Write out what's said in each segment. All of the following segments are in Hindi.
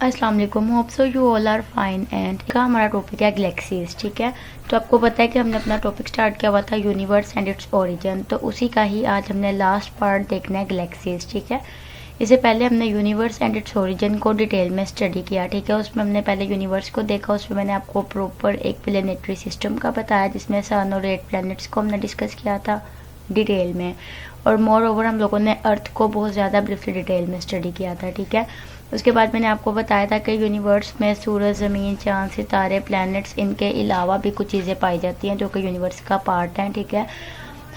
अस्सलाम वालेकुम, hope so you all are fine. And का हमारा टॉपिक है गैलेक्सीज। ठीक है, तो आपको पता है कि हमने अपना टॉपिक स्टार्ट किया हुआ था यूनिवर्स एंड इट्स ओरिजिन, तो उसी का ही आज हमने लास्ट पार्ट देखना है गैलेक्सीज। ठीक है, इससे पहले हमने यूनिवर्स एंड इट्स ओरिजिन को डिटेल में स्टडी किया। ठीक है, उसमें हमने पहले यूनिवर्स को देखा, उसमें मैंने आपको प्रॉपर एक प्लेनेटरी सिस्टम का बताया जिसमें सन और 8 प्लैनेट्स को हमने डिस्कस किया था डिटेल में। और मोर ओवर हम लोगों ने अर्थ को बहुत ज़्यादा ब्रीफली डिटेल में स्टडी किया था। ठीक है, उसके बाद मैंने आपको बताया था कि यूनिवर्स में सूरज, ज़मीन, चांद, सितारे, प्लैनेट्स, इनके अलावा भी कुछ चीज़ें पाई जाती हैं जो कि यूनिवर्स का पार्ट हैं। ठीक है,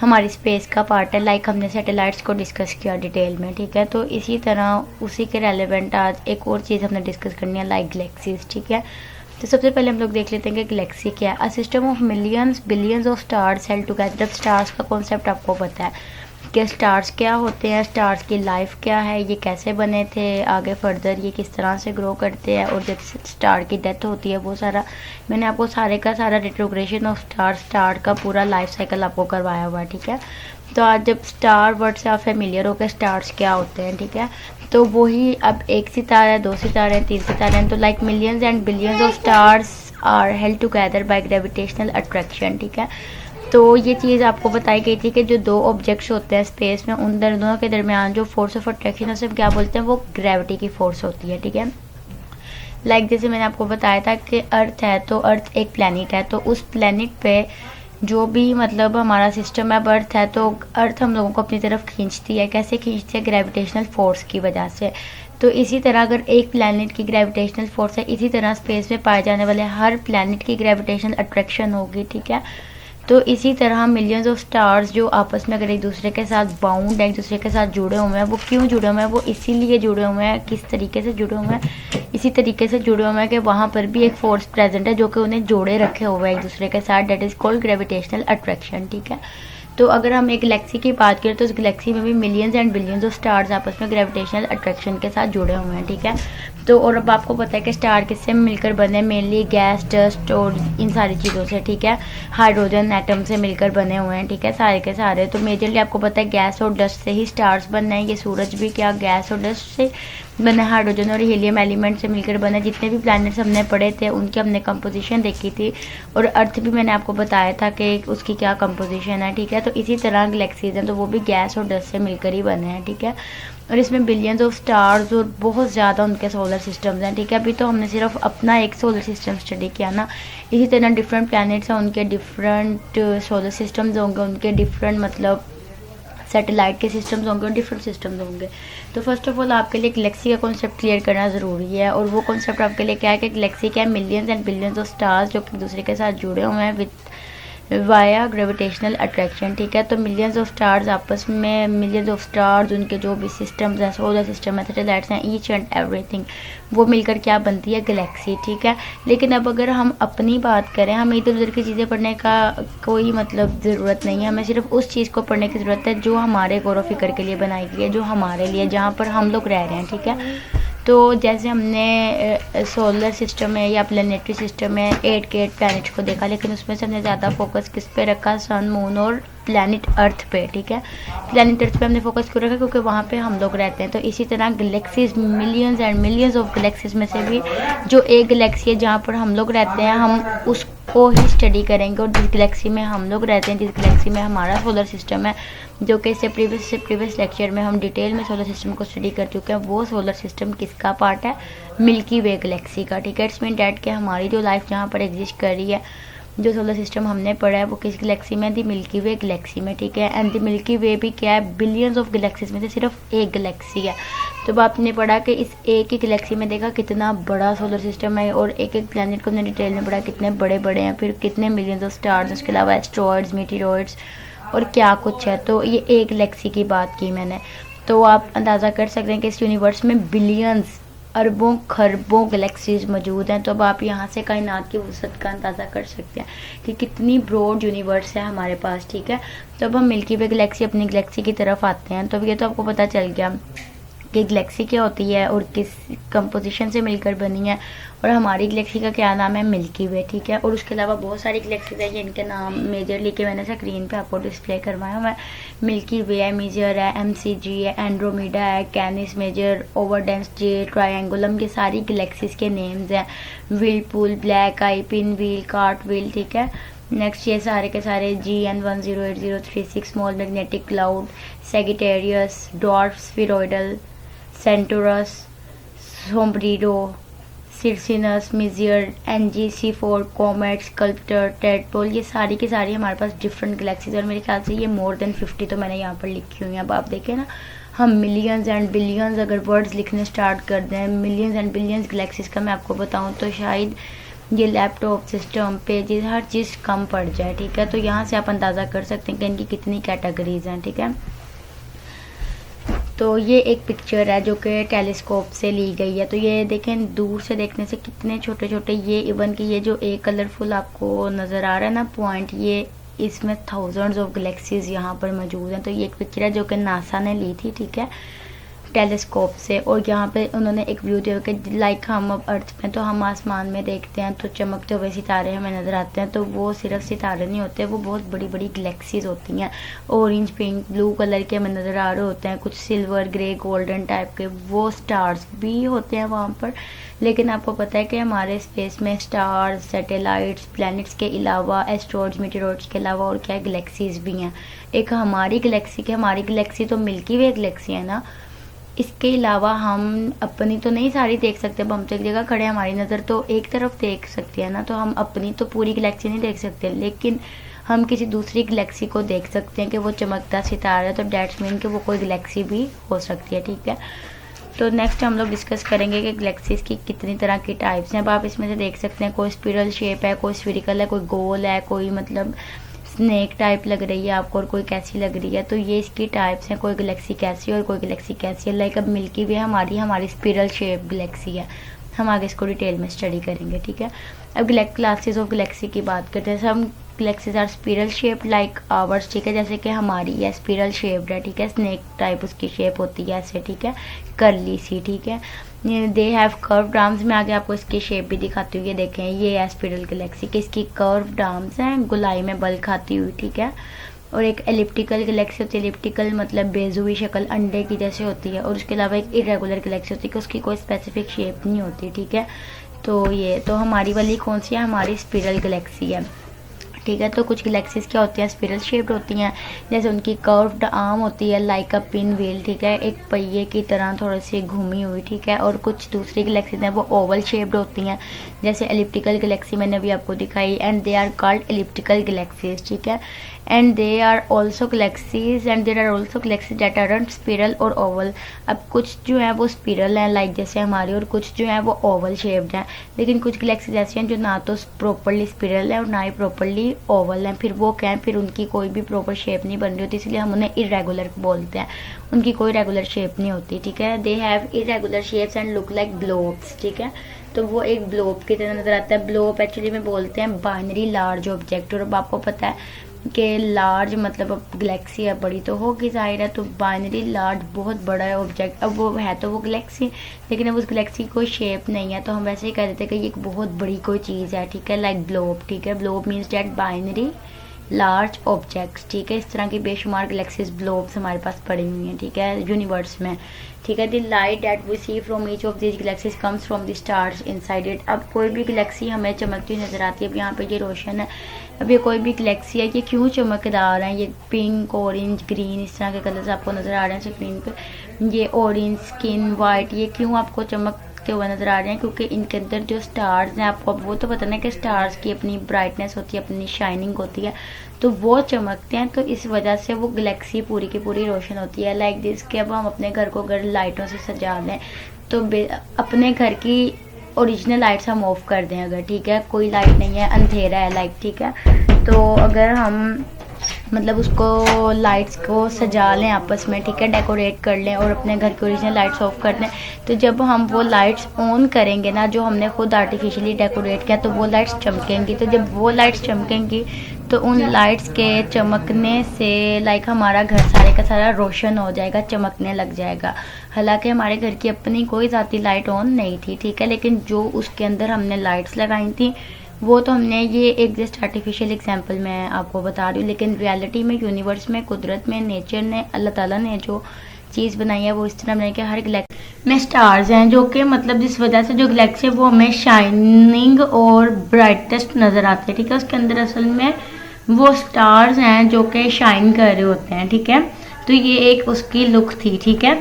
हमारी स्पेस का पार्ट है। लाइक हमने सैटेलाइट्स को डिस्कस किया डिटेल में। ठीक है, तो इसी तरह उसी के रेलेवेंट आज एक और चीज़ हमने डिस्कस करनी है, लाइक गैलेक्सीज। ठीक है, तो सबसे पहले हम लोग देख लेते हैं कि गैलेक्सी क्या है। A system of millions billions of stars held together. अब स्टार्स का कॉन्सेप्ट आपको पता है कि स्टार्स क्या होते हैं, स्टार्स की लाइफ क्या है, ये कैसे बने थे, आगे फर्दर ये किस तरह से ग्रो करते हैं, और जब स्टार की डेथ होती है वो सारा मैंने आपको सारे का सारा रिट्रोग्रेशन ऑफ स्टार का पूरा लाइफ साइकिल आपको करवाया हुआ है। ठीक है, तो आज जब स्टार वर्ड से आप फेमिलियर हो के स्टार्स क्या होते हैं, ठीक है, तो वही अब एक सितारा है, 2 सितारे हैं, 3 सितारे हैं, तो like millions and billions of stars are held together by gravitational attraction. ठीक है, तो ये चीज़ आपको बताई गई थी कि जो 2 ऑब्जेक्ट्स होते हैं स्पेस में, उन दोनों के दरमियान जो फोर्स ऑफ अट्रैक्शन है क्या बोलते हैं, वो ग्रेविटी की फोर्स होती है। ठीक है, लाइक जैसे मैंने आपको बताया था कि अर्थ है, तो अर्थ एक प्लैनेट है, तो उस प्लैनेट पे जो भी मतलब हमारा सिस्टम है, अर्थ है, तो अर्थ हम लोगों को अपनी तरफ खींचती है। कैसे खींचती है? ग्रेविटेशनल फोर्स की वजह से। तो इसी तरह अगर एक प्लैनेट की ग्रेविटेशनल फोर्स है, इसी तरह स्पेस में पाए जाने वाले हर प्लैनेट की ग्रेविटेशनल अट्रैक्शन होगी। ठीक है, तो इसी तरह मिलियंस ऑफ स्टार्स जो आपस में अगर एक दूसरे के साथ बाउंड है, एक दूसरे के साथ जुड़े हुए हैं, वो क्यों जुड़े हुए हैं, वो इसीलिए जुड़े हुए हैं, किस तरीके से जुड़े हुए हैं, इसी तरीके से जुड़े हुए हैं कि वहाँ पर भी एक फोर्स प्रेजेंट है जो कि उन्हें जोड़े रखे हुए हैं एक दूसरे के साथ, that is called gravitational attraction. ठीक है, तो अगर हम एक गैलेक्सी की बात करें तो उस गैलेक्सी में भी millions and billions of stars आपस में ग्रेविटेशनल अट्रैक्शन के साथ जुड़े हुए हैं। ठीक है, तो और अब आपको पता है कि स्टार किससे मिलकर बने, मेनली गैस, डस्ट और इन सारी चीज़ों से। ठीक है, हाइड्रोजन एटम से मिलकर बने हुए हैं। ठीक है, सारे के सारे, तो मेजरली आपको पता है गैस और डस्ट से ही स्टार्स बनना है। ये सूरज भी क्या गैस और डस्ट से बने, हाइड्रोजन और हीलियम एलिमेंट से मिलकर बने। जितने भी प्लैनेट्स हमने पढ़े थे उनकी हमने कंपोजिशन देखी थी, और अर्थ भी मैंने आपको बताया था कि उसकी क्या कंपोजिशन है। ठीक है, तो इसी तरह गैलेक्सीज हैं, तो वो भी गैस और डस्ट से मिलकर ही बने हैं। ठीक है, और इसमें बिलियंस ऑफ स्टार्स और बहुत ज़्यादा उनके सोलर सिस्टम्स हैं। ठीक है, अभी तो हमने सिर्फ अपना एक सोलर सिस्टम स्टडी किया ना, इसी तरह डिफरेंट प्लैनेट्स हैं, उनके डिफरेंट सोलर सिस्टम्स होंगे, उनके डिफरेंट मतलब सैटेलाइट के सिस्टम्स होंगे और डिफरेंट सिस्टम्स होंगे। तो फर्स्ट ऑफ ऑल आपके लिए गैलेक्सी का कॉन्सेप्ट क्लियर करना ज़रूरी है, और वो कॉन्सेप्ट आपके लिए क्या है कि गैलेक्सी क्या है, millions and billions of stars जो एक दूसरे के साथ जुड़े हुए हैं विद वाया ग्रेविटेशनल अट्रैक्शन। ठीक है, तो मिलियंस ऑफ स्टार्स आपस में, मिलियंस ऑफ स्टार्स उनके जो भी सिस्टम्स हैं, सोलर सिस्टम है, सैटेलाइट्स हैं, ईच एंड एवरीथिंग, वो मिलकर क्या बनती है, गैलेक्सी। ठीक है, लेकिन अब अगर हम अपनी बात करें, हमें इधर उधर की चीज़ें पढ़ने का कोई मतलब ज़रूरत नहीं है, हमें सिर्फ उस चीज़ को पढ़ने की ज़रूरत है जो हमारे गौर व फिक्र के लिए बनाई गई है, जो हमारे लिए, जहाँ पर हम लोग रह रहे हैं। ठीक है, तो जैसे हमने सोलर सिस्टम में या प्लेनेटरी सिस्टम में 8 के 8 प्लैनेट्स को देखा, लेकिन उसमें से हमने ज़्यादा फोकस किस पे रखा, सन, मून और प्लैनेट अर्थ पे। ठीक है, प्लैनेट अर्थ पे हमने फोकस क्यों रखा, क्योंकि वहाँ पे हम लोग रहते हैं। तो इसी तरह galaxies, millions and millions of galaxies में से भी जो एक गैलेक्सी है जहाँ पर हम लोग रहते हैं, हम उसको ही स्टडी करेंगे। और जिस गैलेक्सी में हम लोग रहते हैं, जिस गैलेक्सी में हमारा सोलर सिस्टम है, जो कि इससे प्रीवियस लेक्चर में हम डिटेल में सोलर सिस्टम को स्टडी कर चुके हैं, वो सोलर सिस्टम किसका पार्ट है, मिल्की वे गैलेक्सी का। ठीक है, इट्स मीन डैट कि हमारी जो लाइफ जहाँ पर एग्जिस्ट कर रही है, जो सोलर सिस्टम हमने पढ़ा है, वो किस गैलेक्सी में, दी मिल्की वे गैलेक्सी में। ठीक है, एंड दी मिल्की वे भी क्या है, बिलियंस ऑफ गैलेक्सीज में से सिर्फ एक गैलेक्सी है। तो अब आपने पढ़ा कि इस एक ही गैलेक्सी में देखा कितना बड़ा सोलर सिस्टम है, और एक एक प्लैनेट को हमने डिटेल में पढ़ा कितने बड़े बड़े हैं, फिर कितने मिलियंस ऑफ स्टार्स, उसके अलावा एस्ट्रॉयड्स, मीटिरॉयड्स और क्या कुछ है। तो ये एक गैलेक्सी की बात की मैंने, तो आप अंदाज़ा कर सकते हैं कि इस यूनिवर्स में बिलियंस, अरबों खरबों गैलेक्सीज मौजूद हैं। तो अब आप यहाँ से कायनात की वसअत का अंदाज़ा कर सकते हैं कि कितनी ब्रॉड यूनिवर्स है हमारे पास। ठीक है, तो अब हम मिल्की वे गैलेक्सी, अपनी गैलेक्सी की तरफ आते हैं। तो अब ये तो आपको पता चल गया कि गैलेक्सी क्या होती है और किस कंपोजिशन से मिलकर बनी है, और हमारी गैलेक्सी का क्या नाम है, मिल्की वे, ठीक है। और उसके अलावा बहुत सारी गैलेक्सीज हैं जिनके नाम मेजरली के मैंने स्क्रीन पे आपको डिस्प्ले करवाया हुआ है। मिल्की वे है, मेजर है, एमसीजी है, एंड्रोमीडा है, कैनिस मेजर, ओवरडेंस जे, ट्रायंगुलम, ये सारी गैलेक्सीज के नेम्स हैं। Whirlpool, Black Eye, Pinwheel, Cartwheel, ठीक है। नेक्स्ट ये सारे के सारे GN108036, स्मॉल मैग्नेटिक Cloud, Sagittarius, dwarf spheroidal, Centaurus, Sombrero, Circinus, Messier, NGC4, comet, Sculptor, Tadpole, ये सारी की सारी हमारे पास डिफरेंट गैलेक्सीज, और मेरे ख्याल से ये मोर देन 50 तो मैंने यहाँ पर लिखी हुई हैं। अब आप देखें ना, हम मिलियंस एंड बिलियंस अगर वर्ड्स लिखने स्टार्ट कर दें, मिलियंस एंड बिलियंस गैलेक्सीज का मैं आपको बताऊँ तो शायद ये लैपटॉप, सिस्टम, पेजेस, हर चीज़ कम पड़ जाए, ठीक है। तो यहाँ से आप अंदाज़ा कर सकते हैं कि इनकी कितनी कैटेगरीज हैं, ठीक है। तो ये एक पिक्चर है जो कि टेलीस्कोप से ली गई है। तो ये देखें, दूर से देखने से कितने छोटे छोटे, ये इवन कि ये जो एक कलरफुल आपको नज़र आ रहा है ना पॉइंट, ये इसमें थाउजेंड्स ऑफ गैलेक्सीज यहाँ पर मौजूद हैं। तो ये एक पिक्चर है जो कि नासा ने ली थी, ठीक है, टेलीस्कोप से। और यहाँ पे उन्होंने एक व्यू दिया कि लाइक हम अब अर्थ में, तो हम आसमान में देखते हैं तो चमकते हुए सितारे हमें नज़र आते हैं, तो वो सिर्फ सितारे नहीं होते, वो बहुत बड़ी बड़ी गैलेक्सीज होती हैं। ऑरेंज, पिंक, ब्लू कलर के हमें नज़र आ रहे होते हैं, कुछ सिल्वर, ग्रे, गोल्डन टाइप के, वो स्टार्स भी होते हैं वहाँ पर। लेकिन आपको पता है कि हमारे स्पेस में स्टार्स, सैटेलाइट्स, प्लैनेट्स के अलावा, एस्ट्रॉइड्स, मीटेरॉइड्स के अलावा और क्या गैलेक्सीज भी हैं। एक हमारी गैलेक्सी तो मिल्की वे गैलेक्सी है ना, इसके अलावा हम अपनी तो नहीं सारी देख सकते। अब हम तो एक जगह खड़े, हमारी नज़र तो एक तरफ देख सकती है ना, तो हम अपनी तो पूरी गैलेक्सी नहीं देख सकते, लेकिन हम किसी दूसरी गैलेक्सी को देख सकते हैं कि वो चमकता सितारा है, तो डेट्स मीन कि वो कोई गैलेक्सी भी हो सकती है, ठीक है। तो नेक्स्ट हम लोग डिस्कस करेंगे कि गैलेक्सीज की कितनी तरह की टाइप्स हैं। अब आप इसमें से देख सकते हैं, कोई स्पिरल शेप है, कोई स्फेरिकल है, कोई गोल है, कोई मतलब स्नेक टाइप लग रही है आपको, और कोई कैसी लग रही है। तो ये इसकी टाइप्स हैं, कोई गैलेक्सी कैसी और कोई गैलेक्सी कैसी है। लाइक अब मिल्की वे हमारी स्पिरल शेप गैलेक्सी है, हम आगे इसको डिटेल में स्टडी करेंगे, ठीक है। अब क्लासेस ऑफ गैलेक्सी की बात करते हैं। सब galaxies are spiral shape like ours, ठीक है, जैसे कि हमारी ये स्पिरल शेप्ड है, ठीक है, स्नेक टाइप उसकी शेप होती है ऐसे, ठीक है, कर्ली सी, ठीक है। दे हैव कर्व्ड आर्म्स, में आगे आपको इसकी शेप भी दिखाती हूँ। ये देखें, ये है स्पिरल गैलेक्सी की, इसकी कर्व्ड आर्म्स हैं, गोलाई में बल खाती हुई, ठीक है। और एक एलिप्टिकल गैलेक्सी होती है, एलिप्टिकल मतलब बेजुई शक्ल, अंडे की जैसे होती है। और उसके अलावा एक इरेगुलर गैलेक्सी होती है कि उसकी कोई स्पेसिफिक शेप नहीं होती, ठीक है। तो ये तो हमारी वाली कौन सी है, हमारी स्पिरल गैलेक्सी है, ठीक है। तो कुछ गैलेक्सीज क्या होती हैं, स्पिरल शेप्ड होती हैं, जैसे उनकी कर्व्ड आर्म होती है लाइक अ पिन व्हील, ठीक है, एक पहिए की तरह थोड़ी सी घूमी हुई, ठीक है। और कुछ दूसरी गैलेक्सीज हैं वो ओवल शेप्ड होती हैं, जैसे एलिप्टिकल गैलेक्सी मैंने अभी आपको दिखाई, and they are called elliptical galaxies, ठीक है। And there are also galaxies that are spiral और ओवल। अब कुछ जो है वो स्पिरल हैं लाइक जैसे हमारी, और कुछ जो है वो ओवल शेप्ड हैं। लेकिन कुछ गैलेक्सीज ऐसी हैं जो ना तो प्रॉपरली स्पिरल है और ना ही प्रॉपरली ओवल हैं। फिर वो क्या है, फिर उनकी कोई भी प्रॉपर शेप नहीं बन रही होती, इसलिए हम उन्हें इरेगुलर बोलते हैं, उनकी कोई रेगुलर शेप नहीं होती, ठीक है। They have irregular shapes and look like blobs, ठीक है। तो वो एक ब्लोब की तरह नजर आता है। ब्लोब एक्चुअली में बोलते हैं बाइनरी लार्ज ऑब्जेक्ट, और अब आपको पता है कि लार्ज मतलब अब गैलेक्सी है बड़ी तो होगी जाहिर है, तो बाइनरी लार्ज बहुत बड़ा है ऑब्जेक्ट। अब वो है तो वो गैलेक्सी, लेकिन अब उस गैलेक्सी की कोई शेप नहीं है, तो हम वैसे ही कह देते हैं कि ये एक बहुत बड़ी कोई चीज़ है, ठीक है, लाइक ग्लोब, ठीक है। Globe means that binary large objects, ठीक है। इस तरह की बेशुमार गैलेक्सीज ग्लोब्स हमारे पास पड़ी हुई हैं, ठीक है, यूनिवर्स में, ठीक है। The light that we see from each of this galaxies comes from the stars inside it. अब कोई भी गैलेक्सी हमें चमकती हुई नजर आती है। अब यहाँ पे ये रोशन है, अब ये कोई भी गैलेक्सी है, ये क्यों चमकदार है, ये पिंक, ऑरेंज, ग्रीन इस तरह के कलर्स आपको नजर आ रहे हैं स्क्रीन पे। ये ऑरेंज, स्किन वाइट, ये क्यों आपको चमकते हुए नजर आ रहे हैं, क्योंकि इनके अंदर जो स्टार्स हैं, आपको अब वो तो पता नहीं कि स्टार्स की अपनी ब्राइटनेस होती है, अपनी शाइनिंग होती है, तो वो चमकते हैं, तो इस वजह से वो गैलेक्सी पूरी की पूरी रोशन होती है। लाइक दिस कि अब हम अपने घर को अगर लाइटों से सजा दें, तो अपने घर की ओरिजिनल लाइट्स हम ऑफ कर दें अगर, ठीक है, कोई लाइट नहीं है, अंधेरा है लाइक, ठीक है, तो अगर हम मतलब उसको लाइट्स को सजा लें आपस में, ठीक है, डेकोरेट कर लें और अपने घर की ओरिजिनल लाइट्स ऑफ कर दें, तो जब हम वो लाइट्स ऑन करेंगे ना, जो हमने खुद आर्टिफिशियली डेकोरेट किया, तो वो लाइट्स चमकेंगी। तो जब वो लाइट्स चमकेंगी तो उन लाइट्स के चमकने से लाइक हमारा घर सारे का सारा रोशन हो जाएगा, चमकने लग जाएगा। हालांकि हमारे घर की अपनी कोई ज़ाती लाइट ऑन नहीं थी, ठीक है, लेकिन जो उसके अंदर हमने लाइट्स लगाई थी वो तो हमने, ये एक जस्ट आर्टिफिशियल एग्जांपल मैं आपको बता रही हूँ, लेकिन रियलिटी में, यूनिवर्स में, कुदरत में, नेचर ने, अल्लाह ताला ने जो चीज़ बनाई है वो इस तरह बनाई कि हर गैलेक्सी में स्टार्स हैं, जो कि मतलब जिस वजह से जो गैलेक्सी है वो हमें शाइनिंग और ब्राइटेस्ट नज़र आती है, ठीक है। उसके अंदर असल में वो स्टार्स हैं जो कि शाइन कर रहे होते हैं, ठीक है। तो ये एक उसकी लुक थी, ठीक है।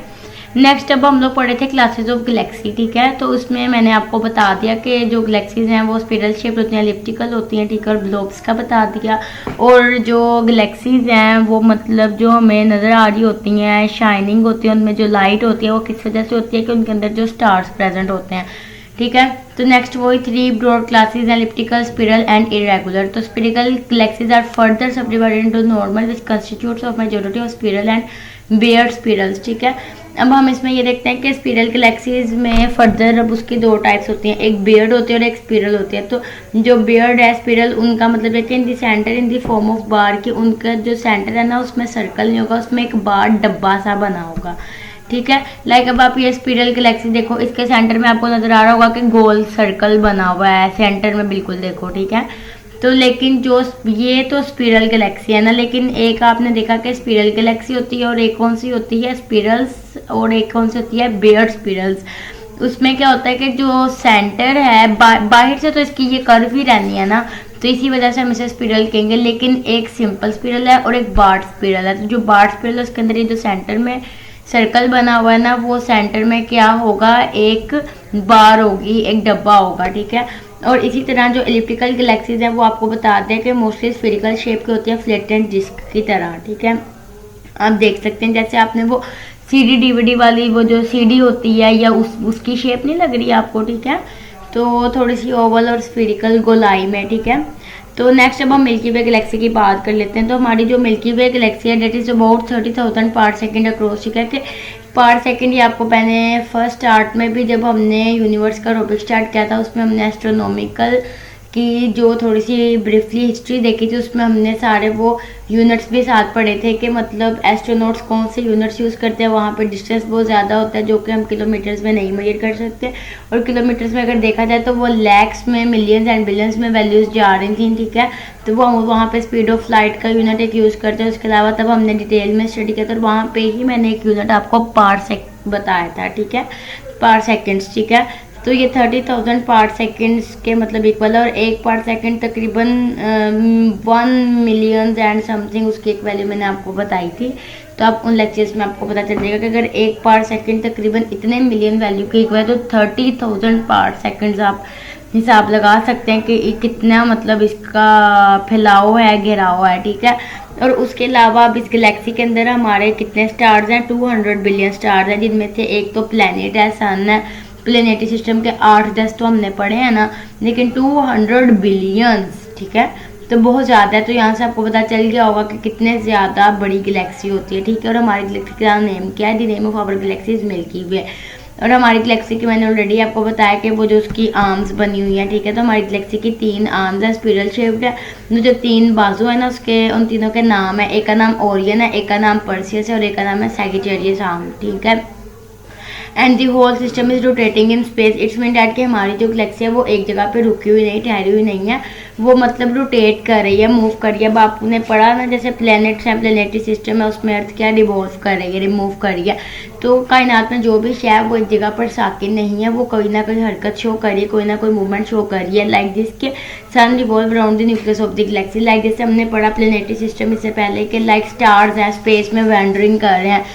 नेक्स्ट अब हम लोग पढ़े थे क्लासेस ऑफ गैलेक्सी, ठीक है। तो उसमें मैंने आपको बता दिया कि जो गैलेक्सीज हैं वो स्पिरल शेप होती हैं, एलिप्टिकल होती हैं, ठीक है, और ग्लोब्स का बता दिया। और जो गैलेक्सीज हैं वो मतलब जो हमें नज़र आ रही होती हैं, शाइनिंग होती है, उनमें जो लाइट होती है वो किस वजह से होती है कि उनके अंदर जो स्टार्स प्रेजेंट होते हैं, ठीक है। तो नेक्स्ट वही 3 broad classes, elliptical, spiral and irregular. तो spiral galaxies are further subdivided into normal which constitutes of majority of spiral and barred spirals, ठीक है। अब हम इसमें ये देखते हैं कि स्पिरल गैलेक्सीज में फर्दर अब उसकी 2 टाइप्स होती हैं, एक बेयर्ड होती है और एक स्पिरल होती है। तो जो बेयर्ड है स्पिरल, उनका मतलब है कि in the center in the form of bar, कि उनका जो सेंटर है ना उसमें सर्कल नहीं होगा, उसमें एक बार डब्बा सा बना होगा, ठीक है। लाइक अब आप ये स्पिरल गैलेक्सी देखो, इसके सेंटर में आपको नजर आ रहा होगा कि गोल सर्कल बना हुआ है सेंटर में, बिल्कुल देखो, ठीक है। तो लेकिन जो ये तो स्पिरल गैलेक्सी है ना, लेकिन एक आपने देखा कि स्पिरल गैलेक्सी होती है और एक कौन सी होती है, स्पिरल्स, और एक कौन सी होती है, बेयर्ड स्पिरल्स। उसमें क्या होता है कि जो सेंटर है बाहर से तो इसकी ये कर्व ही रहनी है ना, तो इसी वजह से हम इसे स्पिरल कहेंगे। लेकिन एक सिंपल स्पिरल है और एक बार्ड स्पिरल है। तो जो बार्ड स्पिरल है उसके अंदर ये जो सेंटर में सर्कल बना हुआ है ना, वो सेंटर में क्या होगा, एक बार होगी, एक डब्बा होगा, ठीक है। और इसी तरह जो एलिप्टिकल गैलेक्सीज हैं वो आपको बताते हैं कि मोस्टली स्फेरिकल शेप की होती है, फ्लैटेंड डिस्क की तरह, ठीक है। आप देख सकते हैं जैसे आपने वो सीडी डीवीडी वाली वो जो सीडी होती है या उसकी शेप नहीं लग रही है आपको, ठीक है। तो थोड़ी सी ओवल और स्फेरिकल गोलाई में, ठीक है। तो नेक्स्ट अब हम मिल्की वे गैलेक्सी की बात कर लेते हैं। तो हमारी जो मिल्की वे गैलेक्सी है that is about 30,000 part second across, ठीक है। कि पार्ट सेकंड ये आपको पहले फर्स्ट स्टार्ट में भी जब हमने यूनिवर्स का टॉपिक स्टार्ट किया था उसमें हमने एस्ट्रोनॉमिकल की जो थोड़ी सी ब्रीफली हिस्ट्री देखी थी, उसमें हमने सारे वो यूनिट्स भी साथ पढ़े थे कि मतलब एस्ट्रोनॉट्स कौन से यूनिट्स यूज़ करते हैं, वहाँ पे डिस्टेंस बहुत ज़्यादा होता है जो कि हम किलोमीटर्स में नहीं मेजर कर सकते, और किलोमीटर्स में अगर देखा जाए तो वो लैक्स में, मिलियंस एंड बिलियंस में वैल्यूज़ जा रही थी, ठीक है। तो वो वहाँ पे स्पीड ऑफ लाइट का यूनिट एक यूज़ करते हैं। उसके अलावा तब हमने डिटेल में स्टडी किया था और वहाँ पर ही मैंने एक यूनिट आपको पार सेकंड बताया था, ठीक है, पार सेकेंड्स, ठीक है। तो ये 30,000 पार्ट सेकंड्स के मतलब इक्वल है, और एक पार्ट सेकंड तकरीबन 1 मिलियन एंड समथिंग उसकी एक वैल्यू मैंने आपको बताई थी। तो आप उन लेक्चर्स में आपको पता चल जाएगा कि अगर एक पार्ट सेकंड तकरीबन इतने मिलियन वैल्यू के इक्वल है तो 30,000 पार्ट सेकंड्स आप हिसाब लगा सकते हैं कि कितना मतलब इसका फैलाव है, घेराव है, ठीक है। और उसके अलावा अब इस गैलेक्सी के अंदर हमारे कितने स्टार्स हैं, 200 बिलियन स्टार्स हैं, जिनमें से एक तो प्लैनेट है, सन है। प्लेनेटरी सिस्टम के 8-10 तो हमने पढ़े हैं ना, लेकिन 200 बिलियंस, ठीक है, तो बहुत ज़्यादा है। तो यहाँ से आपको पता चल गया होगा कि कितने ज़्यादा बड़ी गैलेक्सी होती है, ठीक है। और हमारी गैलेक्सी का नेम क्या है, the name of our galaxy is Milky Way. और हमारी गैलेक्सी की मैंने ऑलरेडी आपको बताया कि वो जो उसकी आर्म्स बनी हुई है, ठीक है। तो हमारी गैलेक्सी की 3 आर्म्स है, स्पिरल शेप्ड है। जो 3 बाजू है ना उसके, उन तीनों के नाम है, एक का नाम ओरियन है, एक का नाम पर्सियस है और एक का नाम है सैजिटेरियस आर्म, ठीक है। And the whole system is rotating in space. It's mean that कि हमारी जो गैलेक्सी है वो एक जगह पे रुकी हुई नहीं, ठहरी हुई नहीं है, वो मतलब रोटेट कर रही है, मूव कर रही है। अब आपने पढ़ा ना जैसे प्लैनेट्स हैं, प्लैनेटरी सिस्टम है, उसमें अर्थ क्या रिवॉल्व कर रही है, रिमूव कर रही है। तो कायनात में जो भी शय है वो एक जगह पर साकिन नहीं है, वो कोई ना कोई हरकत शो कर रही है, कोई ना कोई मूवमेंट शो कर रही है। लाइक दिस के sun revolve around the nucleus of the galaxy. Like जैसे हमने पढ़ा प्लैनेटरी सिस्टम इससे पहले कि लाइक स्टार्स हैं, स्पेस में वैंडरिंग कर रहे हैं,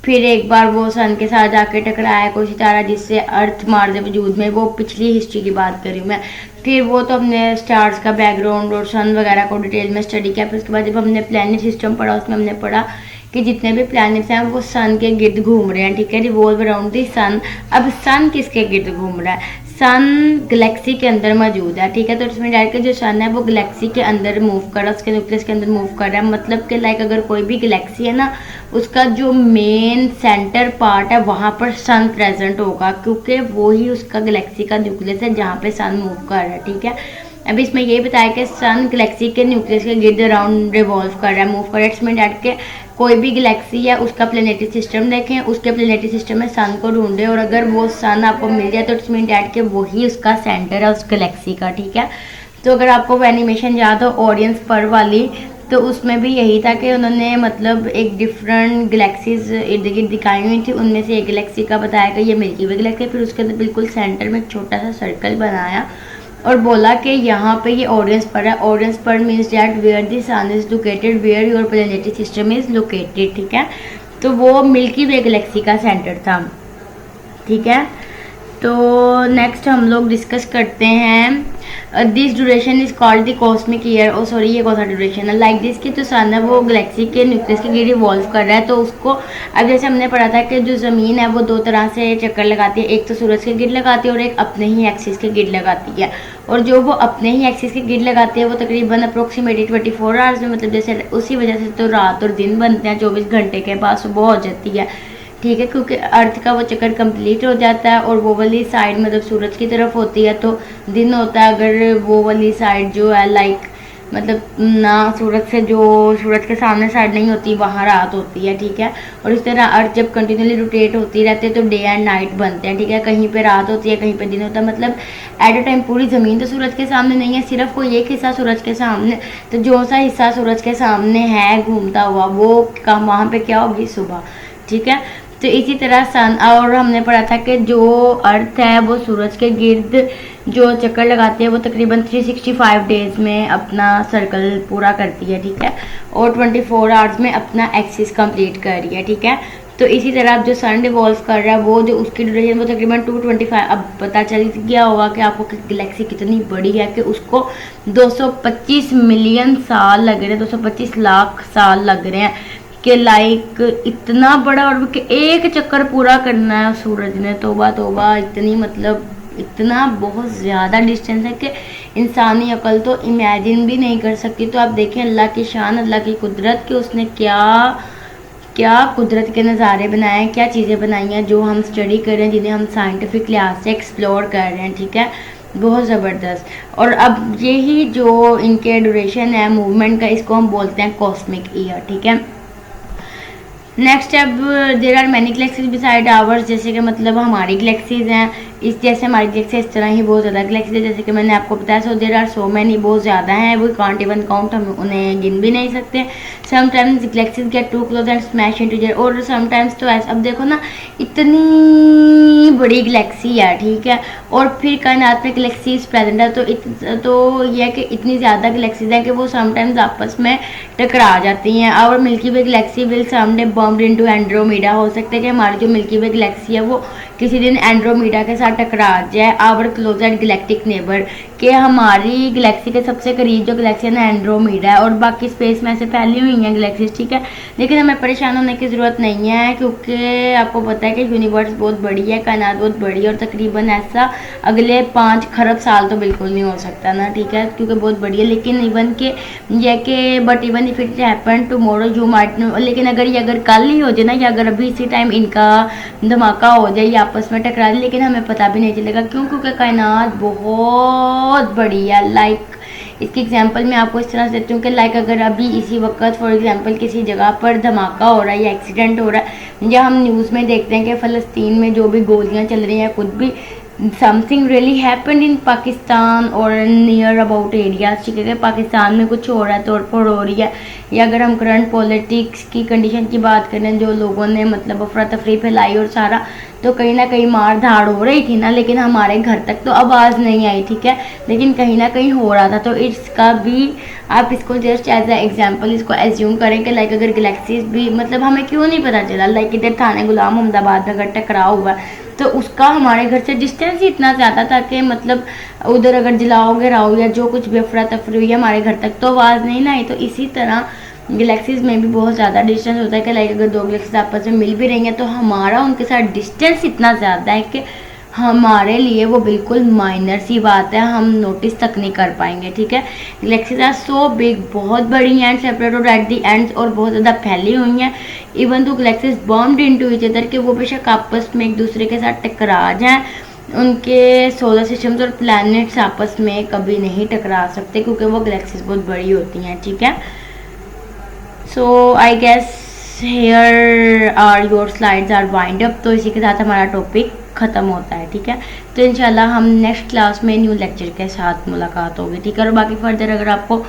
फिर एक बार वो सन के साथ जाके टकराया कोई सितारा जिससे अर्थ मार दे वजूद में, वो पिछली हिस्ट्री की बात कर रही हूँ मैं। फिर वो तो हमने स्टार्स का बैकग्राउंड और सन वगैरह को डिटेल में स्टडी किया। फिर उसके बाद जब हमने प्लैनेट सिस्टम पढ़ा उसमें हमने पढ़ा कि जितने भी प्लैनेट्स हैं वो सन के गिर्द घूम रहे हैं, ठीक है, रिवॉल्व अराउंड द सन। अब सन किसके गिर्द घूम रहा है, सन गैलेक्सी के अंदर मौजूद है, ठीक है। तो इसमें डायरेक्ट जो सन है वो गैलेक्सी के अंदर मूव कर रहा है, उसके न्यूक्लियस के अंदर मूव कर रहा है। मतलब कि लाइक अगर कोई भी गैलेक्सी है ना, उसका जो मेन सेंटर पार्ट है वहाँ पर सन प्रेजेंट होगा, क्योंकि वो ही उसका गैलेक्सी का न्यूक्लियस है जहाँ पे सन मूव कर रहा है, ठीक है। अभी इसमें ये बताया कि सन गैलेक्सी के न्यूक्लियस के गिर्द अराउंड रिवॉल्व कर रहा है, मूव कर रहा है। इट्स मीन दैट के कोई भी गैलेक्सी है उसका प्लेनेटरी सिस्टम देखें, उसके प्लेनेटरी सिस्टम में सन को ढूंढें और अगर वो सन आपको मिल जाए तो इट्स मीन दैट के वही उसका सेंटर है उस गैलेक्सी का, ठीक है। तो अगर आपको वो एनिमेशन याद हो ऑडियंस पर वाली, तो उसमें भी यही था कि उन्होंने मतलब एक डिफरेंट गैलेक्सीज इर्द गिर्द दिखाई हुई थी, उनमें से एक गैलेक्सी का बताया कि ये मिल्की वे गैलेक्सी है, फिर उसके अंदर बिल्कुल सेंटर में एक छोटा सा सर्कल बनाया और बोला कि यहाँ पे ये ऑडियंस पर है। ऑडियंस पर means that where the sun is located, where your planetary system is located, ठीक है। तो वो मिल्की वे गैलेक्सी का सेंटर था, ठीक है। तो नेक्स्ट हम लोग डिस्कस करते हैं this duration is called the cosmic year. Oh sorry, ये कौन सा ड्यूरेशन है? लाइक दिस की जो सन है वो गैलेक्सी के न्यूक्लियस के गिर्द रिवॉल्व कर रहा है। तो उसको अब जैसे हमने पढ़ा था कि जो ज़मीन है वो दो तरह से चक्कर लगाती है, एक तो सूरज के गिर्द लगाती है और एक अपने ही एक्सिस के गिर्द लगाती है। और जो वो अपने ही एक्सिस के गिर्द लगाती है वो तकरीबन अप्रोक्सीमेटली 24 आवर्स में, मतलब जैसे उसी वजह से तो रात और दिन बनते हैं, 24 घंटे के बाद सुबह हो जाती है, ठीक है। क्योंकि अर्थ का वो चक्कर कंप्लीट हो जाता है और वो वाली साइड मतलब सूरज की तरफ होती है तो दिन होता है। अगर वो वाली साइड जो है लाइक मतलब ना सूरज से जो सूरज के सामने साइड नहीं होती वहाँ रात होती है, ठीक है। और इस तरह अर्थ जब कंटिन्यूली रोटेट होती रहती है तो डे एंड नाइट बनते हैं, ठीक है। कहीं पे रात होती है, कहीं पे दिन होता है, मतलब एट अ टाइम पूरी ज़मीन तो सूरज के सामने नहीं है, सिर्फ कोई एक हिस्सा सूरज के सामने। तो जो सा हिस्सा सूरज के सामने है घूमता हुआ वो काम वहाँ पे क्या होगी? सुबह, ठीक है। तो इसी तरह सन, और हमने पढ़ा था कि जो अर्थ है वो सूरज के गिर्द जो चक्कर लगाती है वो तकरीबन 365 डेज में अपना सर्कल पूरा करती है, ठीक है। और 24 आवर्स में अपना एक्सिस कंप्लीट कर रही है, ठीक है। तो इसी तरह अब जो सन रिवॉल्व कर रहा है वो जो उसकी ड्यूरेशन वो तकरीबन 225। अब पता चल गया होगा कि आपको गैलेक्सी कितनी बड़ी है कि उसको 225 मिलियन साल लग रहे हैं, 225 लाख साल लग रहे हैं कि लाइक इतना बड़ा, और एक चक्कर पूरा करना है सूरज ने। तोबा तोबा, इतनी मतलब इतना बहुत ज़्यादा डिस्टेंस है कि इंसानी अकल तो इमेजिन भी नहीं कर सकती। तो आप देखें अल्लाह की शान, अल्लाह की कुदरत कि उसने क्या क्या कुदरत के नज़ारे बनाए हैं, क्या चीज़ें बनाई हैं जो हम स्टडी कर रहे हैं, जिन्हें हम साइंटिफिक लिहाज से एक्सप्लोर कर रहे हैं, ठीक है। बहुत ज़बरदस्त। और अब यही जो इनके ड्यूरेशन है मूवमेंट का, इसको हम बोलते हैं कॉस्मिक ईयर, ठीक है। नेक्स्ट, अब there are many galaxies beside ours, जैसे कि मतलब हमारी गैलेक्सीज हैं इस जैसे हमारी गैलेक्सी इस तरह ही बहुत ज़्यादा गैलेक्सीज, जैसे कि मैंने आपको बताया। सो देर आर सो मैनी, बहुत ज़्यादा हैं, वो कांट इवन काउंट, हम उन्हें गिन भी नहीं सकते। Sometimes galaxies get too close and smash into each other, और समटाइम्स तो ऐसा, अब देखो ना इतनी बड़ी गैलेक्सी है, ठीक है, और फिर कायनात में गैलेक्सीज प्रेजेंट है। तो यह है कि इतनी ज़्यादा गैलेक्सीज हैं कि वो समटाइम्स आपस में टकरा जाती हैं। और milky Way Galaxy will someday bumped into Andromeda, हो सकता है कि हमारी जो मिल्की वे गैलेक्सी है वो किसी दिन एंड्रोमेडा के साथ टकरा जाए। आवर क्लोजेस्ट गैलेक्टिक नेबर, कि हमारी गैलेक्सी के सबसे करीब जो गैलेक्सी है ना एंड्रोमेडा है, और बाकी स्पेस में ऐसे फैली हुई हैं गैलेक्सीज, ठीक है। लेकिन हमें परेशान होने की ज़रूरत नहीं है क्योंकि आपको पता है कि यूनिवर्स बहुत बड़ी है, कायनात बहुत बड़ी है, और तकरीबन ऐसा अगले 5 खरब साल तो बिल्कुल नहीं हो सकता ना, ठीक है, क्योंकि बहुत बड़ी है। लेकिन इवन के ये कि but even if it happen tomorrow you might know, लेकिन अगर कल ही हो जाए ना, या अगर अभी इसी टाइम इनका धमाका हो जाए या आपस में टकरा जाए, लेकिन हमें पता भी नहीं चलेगा। क्योंकि कायनात बहुत बड़ी है। लाइक इसकी एग्जांपल मैं आपको इस तरह से देती हूँ कि लाइक अगर अभी इसी वक्त फॉर एग्जांपल किसी जगह पर धमाका हो रहा है या एक्सीडेंट हो रहा है, या हम न्यूज़ में देखते हैं कि फ़लस्तीन में जो भी गोलियाँ चल रही हैं, खुद भी something really happened in Pakistan और नियर अबाउट एरियाज, ठीक है, पाकिस्तान में कुछ हो रहा है, तोड़फोड़ हो रही है, या अगर हम करंट पॉलिटिक्स की कंडीशन की बात करें, जो लोगों ने मतलब अफरा तफरी फैलाई और सारा, तो कहीं ना कहीं मार धाड़ हो रही थी ना, लेकिन हमारे घर तक तो आवाज़ नहीं आई, ठीक है, लेकिन कहीं ना कहीं हो रहा था। तो इसका भी आप इसको जस्ट एज ए एग्जांपल इसको एज्यूम करें कि लाइक अगर गैलेक्सीज भी मतलब हमें क्यों नहीं पता चला, लाइक इधर थाने गुलाम अहमदाबाद में अगर टकराव हुआ तो उसका हमारे घर से डिस्टेंस ही इतना ज़्यादा था कि मतलब उधर अगर जलाओ गिराओ या जो कुछ भी अफरा तफरी हुई हमारे घर तक तो आवाज़ नहीं ना आई। तो इसी तरह गैलेक्सीज में भी बहुत ज़्यादा डिस्टेंस होता है कि लाइक अगर 2 गैलेक्सीज आपस में मिल भी रही हैं तो हमारा उनके साथ डिस्टेंस इतना ज़्यादा है कि हमारे लिए वो बिल्कुल माइनर सी बात है, हम नोटिस तक नहीं कर पाएंगे, ठीक है। गैलेक्सीज आर सो बिग, बहुत बड़ी हैं, सेपरेटेड एट दी एंड्स, और बहुत ज़्यादा फैली हुई हैं। इवन तो galaxies bumped into each other, कि वो बेशक आपस में एक दूसरे के साथ टकरा जाएं, उनके सोलर सिस्टम्स और प्लैनेट्स आपस में कभी नहीं टकरा सकते क्योंकि वो गैलेक्सीज बहुत बड़ी होती हैं, ठीक है। So I guess here are your slides are wind up. तो इसी के साथ हमारा टॉपिक ख़त्म होता है, ठीक है। तो इंशाल्लाह हम नेक्स्ट क्लास में न्यू लेक्चर के साथ मुलाकात होगी, ठीक है। और बाकी फर्दर अगर आपको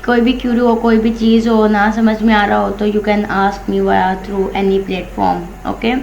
कोई भी क्यूरी हो, कोई भी चीज़ हो ना समझ में आ रहा हो तो you can ask me via through any platform, okay.